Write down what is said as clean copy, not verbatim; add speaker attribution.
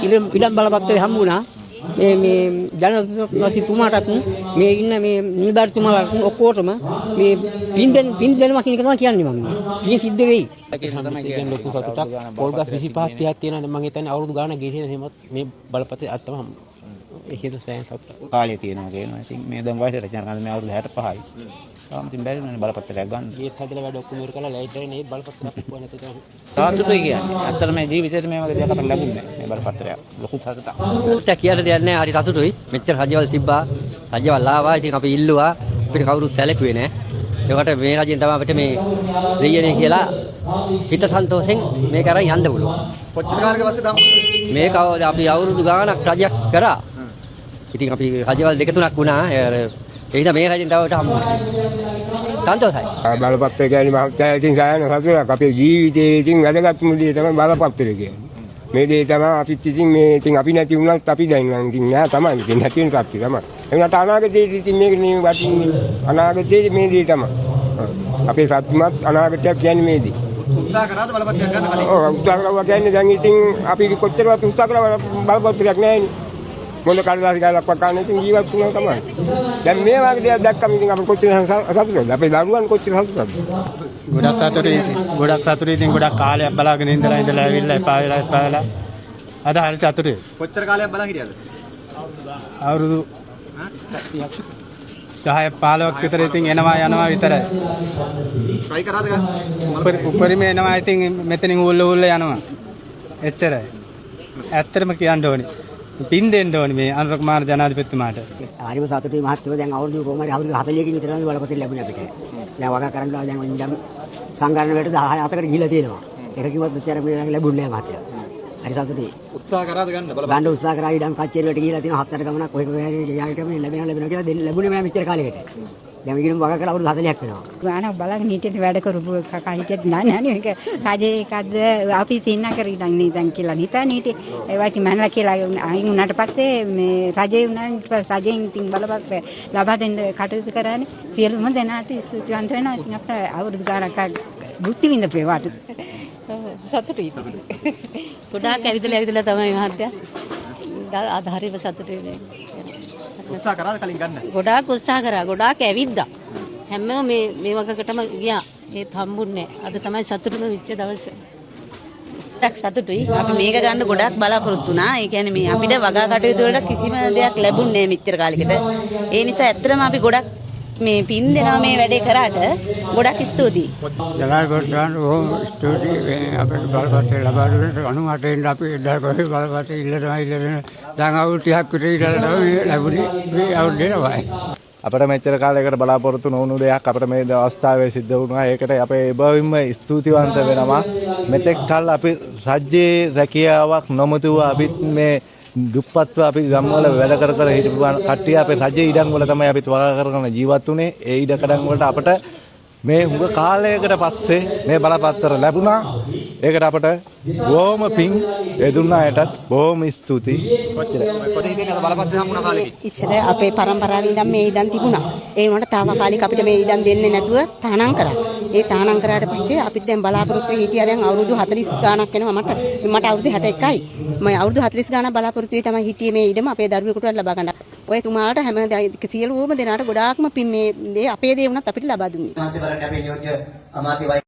Speaker 1: ඉලම් බලපත්‍රය හම්බ වුණා. මේ ජනපතිතුමාටත් මේ ඉන්න මේ නිලධාරීතුමාලට ඔක්කොටම මේ පින් දෙනවා කියන එක තමයි කියන්නේ මම. පින් සිද්ධ වෙයි.
Speaker 2: ඒක ලොකු සතුටක්. පොල්ගස් 25 30ක් තියෙනවා මම හිතන්නේ අවුරුදු ගාණක් ගිහින් එහෙමත් මේ බලපත්‍රය අත්තම හම්බ. ඒකද සෑහෙන සතුටක්.
Speaker 3: කාලය තියෙනවා කියනවා. ඉතින් මේ දැන් වයසට යනවා මේ අවුරුදු 65යි. තාම ඉතින් බැරි නේද බලපත්‍රයක් ගන්න.
Speaker 2: ඒත් හදලා වැඩ ඔක්කොම ඉවර කරලා ලයිට් එකේ බලපත්‍රයක් ඔක්කොම නැති තමයි.
Speaker 3: සතුටුයි කියන්නේ. ඇත්තට මේ ජීවිතේට මේ වගේ දෙයක් අපිට ලැබුණේ නැහැ. මේ බලපත්‍රයක්. ලොකු සතුටක්.
Speaker 1: ඒක කියලා දෙයක් නැහැ. හරි සතුටුයි. මෙච්චර රජවල් තිබ්බා. රජවල් ආවා. ඉතින් අපි ඉල්ලුවා. අපිට කවුරුත් සැලකුවේ නැහැ. ඒකට මේ රජෙන් තමයි අපිට මේ දෙයියනේ කියලා හිත සන්තෝෂෙන් මේක අරන් යන්න පුළුවන්.
Speaker 4: කොච්චර කාලයක පස්සේ තමයි
Speaker 1: මේක අපි අවුරුදු ගාණක් රජයක් කරා. ඉතින් අපි රජවල් දෙක තුනක් වුණා. ඒක මේ රජෙන් තව හම්බුනේ. සන්තෝෂයි.
Speaker 5: බලපත්‍රය කියන්නේ මහත්තයා ඉතින් සායන සතුටක්. අපේ ජීවිතයේ ඉතින් වැදගත්ම දේ තමයි බලපත්‍රය කියන්නේ. මේ දේ තමයි අපිත් ඉතින් මේ ඉතින් අපි නැති වුණත් අපි දැන් නම් ඉතින් නෑ තමයි. ඉතින් නැති වෙන සත්‍ය තමයි. එවනට අනාගතයේ ඉතින් මේක නේ වටින්නේ. අනාගතයේ මේ දේ තමයි. අපේ සත්‍යමත් අනාගතයක් කියන්නේ මේ දේ.
Speaker 4: උත්සාහ කරාද බලපත්‍රයක් ගන්න කලින්?
Speaker 5: ඔව් උත්සාහ කරනවා කියන්නේ දැන් ඉතින් අපි කොච්චරවත් උත්සාහ කරලා බලපත්‍රයක් නෑනේ. මොන කඩදාසි ගාලක් වකන්න ඉතින් ජීවත් වෙනවා තමයි. දැන් මේ වගේ දේවල් දැක්කම ඉතින් අපි කොච්චර සතුටුද? අපේ දරුවන් කොච්චර සතුටුද?
Speaker 6: ගොඩක් සතුටුයි. ඉතින් ගොඩක් කාලයක් බලාගෙන ඉඳලා ඇවිල්ලා එපා වෙලා අද හරි සතුටුයි.
Speaker 4: කොච්චර කාලයක් බලන් හිටියද?
Speaker 6: අවුරුදු 10 15ක් විතර ඉතින් යනවා විතරයි.
Speaker 4: try කරාද ගන්න?
Speaker 6: උපරිමේ එනවා ඉතින් මෙතනින් උල්ල යනවා. එච්චරයි. ඇත්තටම කියන්න ඕනේ. පින් දෙන්න ඕනේ මේ අනුර කුමාර ජනාධිපතිතුමාට.
Speaker 1: හරිම සතුටුයි මහත්මයා. දැන් අවුරුදු කොහොම හරි අවුරුදු 40කින් විතර බලපත්‍රය ලැබුණා අපිට. දැන් වගා කරන්න දැන් ඉඳන් සංගායන වලට 17කට ගිහිලා තියෙනවා. ඒක කිව්වත් මෙච්චර මේ ලැබුණේ නැහැ මහත්තයා. හරි සතුටුයි.
Speaker 4: උත්සාහ කරාද ගන්න බලපත්‍රය?
Speaker 1: ගන්න උත්සාහ කරා ඉඩම් කච්චේරියට ගිහිලා තියෙනවා 7 ගමනක් කොහෙක යායට මේ ලැබෙනවා කියලා දෙන්න ලැබුණේ නැහැ මෙච්චර කාලයකට. දැන් ඉගෙනම වගා කරලා අවුරුදු 40ක් වෙනවා.
Speaker 7: ගාන බලගෙන හිටියද වැඩ කරපු කකා හිටියද නෑ මේක රජේ එකක්ද අපි සින්න කර ඉඳන් දැන් කියලා හිතාන හිටියේ ඒවා ඉතින් මනලා කියලා අයින් උනාට පස්සේ මේ රජේ උනාට පස්සේ රජෙන් ඉතින් බලපත්‍රය ලබා දෙන්න කටයුතු කරන්නේ සියලුම දෙනාට ස්තුතිවන්ත වෙනවා. ඉතින් අපිට අවුරුදු ගානක් බුද්ධි විඳපු ඒවාට
Speaker 8: සතුටුයි. ගොඩාක් ඇවිදලා තමයි මහත්තයා. අද හරිම සතුටුයි මේ.
Speaker 4: උත්සාහ කරාද කලින් ගන්න?
Speaker 8: ගොඩාක් උත්සාහ කරා. ගොඩාක් ඇවිද්දා. හැමෝම මේ වගකටම ගියා. ඒත් හම්බුන්නේ නැහැ. අද තමයි සතුටුම වෙච්ච දවස. ගොඩක් සතුටුයි. අපි මේක ගන්න ගොඩාක් බලාපොරොත්තු වුණා. ඒ කියන්නේ මේ අපිට වගා කටයුතු වලට කිසිම දෙයක් ලැබුණේ නැහැ මෙච්චර කාලෙකට. ඒ නිසා ඇත්තටම අපි ගොඩක් මේ පින් දෙනවා මේ වැඩේ කරාට ගොඩක් ස්තුතියි.
Speaker 6: ජනාධිපතිතුමාට බොහොම ස්තුතියි. අපිට බලපත්‍රය ලබා දුන්න 98 අපි එදා කොහේ බලපත්‍රය ඉල්ලනවා දැන් අවුරුදු 30ක් විතර ඉඳලා තමයි ලැබුණේ මේ අවුරුද්දේ තමයි.
Speaker 3: අපිට මෙච්චර කාලයකට බලාපොරොත්තු නොවුණු දෙයක් අපිට මේ අවස්ථාවේ සිද්ධ වුණා. ඒකට අපේ එබැවින්ම ස්තුතිවන්ත වෙනවා. මෙතෙක් කල් අපි රාජ්‍යයේ රැකියාවක් නොමතුව අපි මේ දුප්පත්ව අපි ගම්වල වැඩ කර හිටපු කට්ටිය අපේ රජයේ ඉඩම් වල තමයි අපිත් වගා කරගෙන ජීවත් වුනේ. ඒ ඉඩකඩම් වලට අපිට මේ හුඟ කාලයකට පස්සේ මේ බලපත්‍ර ලැබුණා. ඒකට අපිට බොහොම පිං ඒ දුන්නායටත් බොහොම ස්තුතියි.
Speaker 4: කොතේ හිටියද බලපත්‍රය හම්බුණා කාලෙක?
Speaker 7: ඉස්සර අපේ පරම්පරාවේ ඉඳන් මේ ඉඩම් තිබුණා. ඒ වුණාට තාවකාලික අපිට මේ ඉඩම් දෙන්නේ නැතුව තහනම් කරා. ඒ තහනම් කරාට පස්සේ අපිට දැන් බලාපොරොත්තු හිටියා දැන් අවුරුදු 40 ගාණක් වෙනවා මට අවුරුදු 61යි. මම අවුරුදු 40 ගාණක් බලාපොරොත්තු වෙයි තමයි හිටියේ මේ ඉඩම අපේ දරුවෙකුට ලබා ගන්න. ඔය තුමාට හැම සියලුම දෙනාට ගොඩාක්ම පින් මේ අපේ දේ වුණත් අපිට ලබා දුන්නේ.